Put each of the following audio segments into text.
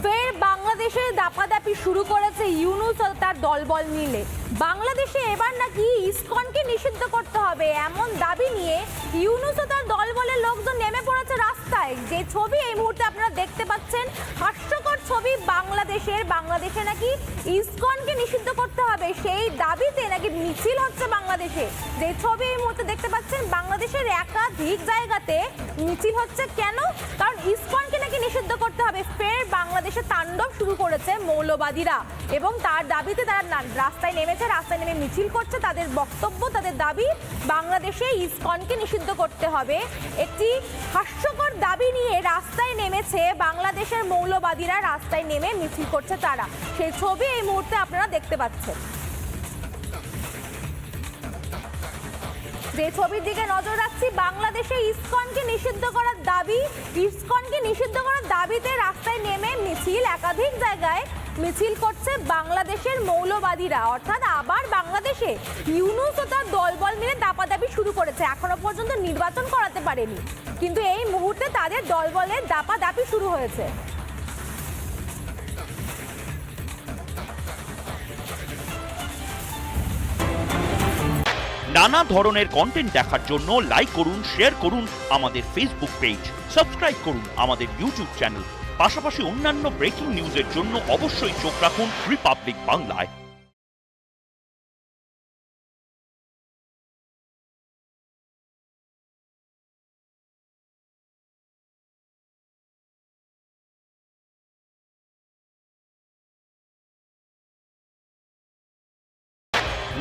ফের বাংলাদেশে দাপাদাপি শুরু করেছে ইউনূস ও তার দলবল মিলে। বাংলাদেশে এবার নাকি ইসকনকে নিষিদ্ধ করতে হবে এমন দাবি নিয়ে ইউনূস ও তার দলবলের লোকজন নেমে পড়েছে রাস্তায়। যে ছবি এই মুহূর্তে আপনারা দেখতে পাচ্ছেন, হাস্যকর ছবি বাংলাদেশে নাকি ইসকনকে নিষিদ্ধ করতে হবে সেই দাবিতে নাকি মিছিল হচ্ছে বাংলাদেশে। যে ছবি এই মুহূর্তে দেখতে পাচ্ছেন, বাংলাদেশের একাধিক জায়গাতে মিছিল হচ্ছে। কেন? কারণ ইসকনকে নাকি নিষিদ্ধ করতে হবে। ফের বাংলাদেশে তাণ্ডব শুরু করেছে মৌলবাদীরা এবং তার দাবিতে তারা রাস্তায় নেমেছে, রাস্তায় নেমে মিছিল করছে। তাদের বক্তব্য, তাদের দাবি বাংলাদেশে ইসকনকে নিষিদ্ধ করতে হবে। একটি হাস্যকর দাবি নিয়ে রাস্তায় নেমেছে বাংলাদেশের মৌলবাদীরা, রাস্তায় নেমে মিছিল করছে তারা। সেই ছবি এই মুহূর্তে আপনারা দেখতে পাচ্ছেন। যে ছবির দিকে নজর রাখছি, বাংলাদেশে ইসকনকে নিষিদ্ধ করার দাবিতে রাস্তায় নেমে মিছিল, একাধিক জায়গায় মিছিল করছে বাংলাদেশের মৌলবাদীরা। অর্থাৎ আবার বাংলাদেশে ইউনূস ও তার দলবল মিলে দাপাদাপি শুরু করেছে। এখনো পর্যন্ত নির্বাচন করাতে পারেনি, কিন্তু এই মুহূর্তে তাদের দলবলের দাপাদাপি শুরু হয়েছে। নানা ধরনের কন্টেন্ট দেখার জন্য লাইক করুন, শেয়ার করুন আমাদের ফেসবুক পেজ, সাবস্ক্রাইব করুন আমাদের ইউটিউব চ্যানেল। পাশাপাশি অন্যান্য ব্রেকিং নিউজের জন্য অবশ্যই চোখ রাখুন রিপাবলিক বাংলায়।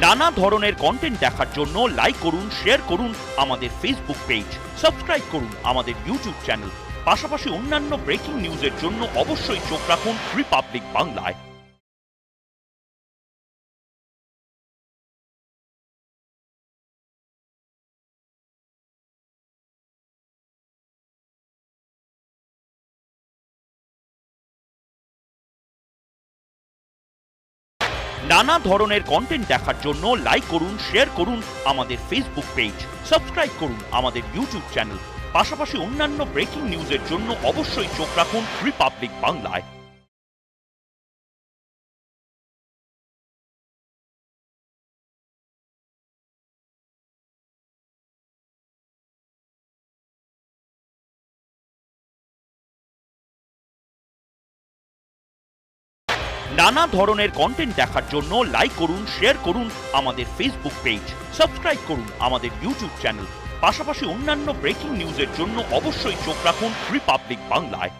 নানা ধরনের কন্টেন্ট দেখার জন্য লাইক করুন, শেয়ার করুন আমাদের ফেসবুক পেজ, সাবস্ক্রাইব করুন আমাদের ইউটিউব চ্যানেল। পাশাপাশি অন্যান্য ব্রেকিং নিউজের জন্য অবশ্যই চোখ রাখুন রিপাবলিক বাংলায়। নানা ধরনের কন্টেন্ট দেখার জন্য লাইক করুন, শেয়ার করুন আমাদের ফেসবুক পেজ, সাবস্ক্রাইব করুন আমাদের ইউটিউব চ্যানেল। পাশাপাশি অন্যান্য ব্রেকিং নিউজের জন্য অবশ্যই চোখ রাখুন রিপাবলিক বাংলায়। নানা ধরনের কন্টেন্ট দেখার জন্য লাইক করুন, শেয়ার করুন আমাদের ফেসবুক পেজ, সাবস্ক্রাইব করুন আমাদের ইউটিউব চ্যানেল। পাশাপাশি অন্যান্য ব্রেকিং নিউজের জন্য অবশ্যই চোখ রাখুন রিপাবলিক বাংলায়।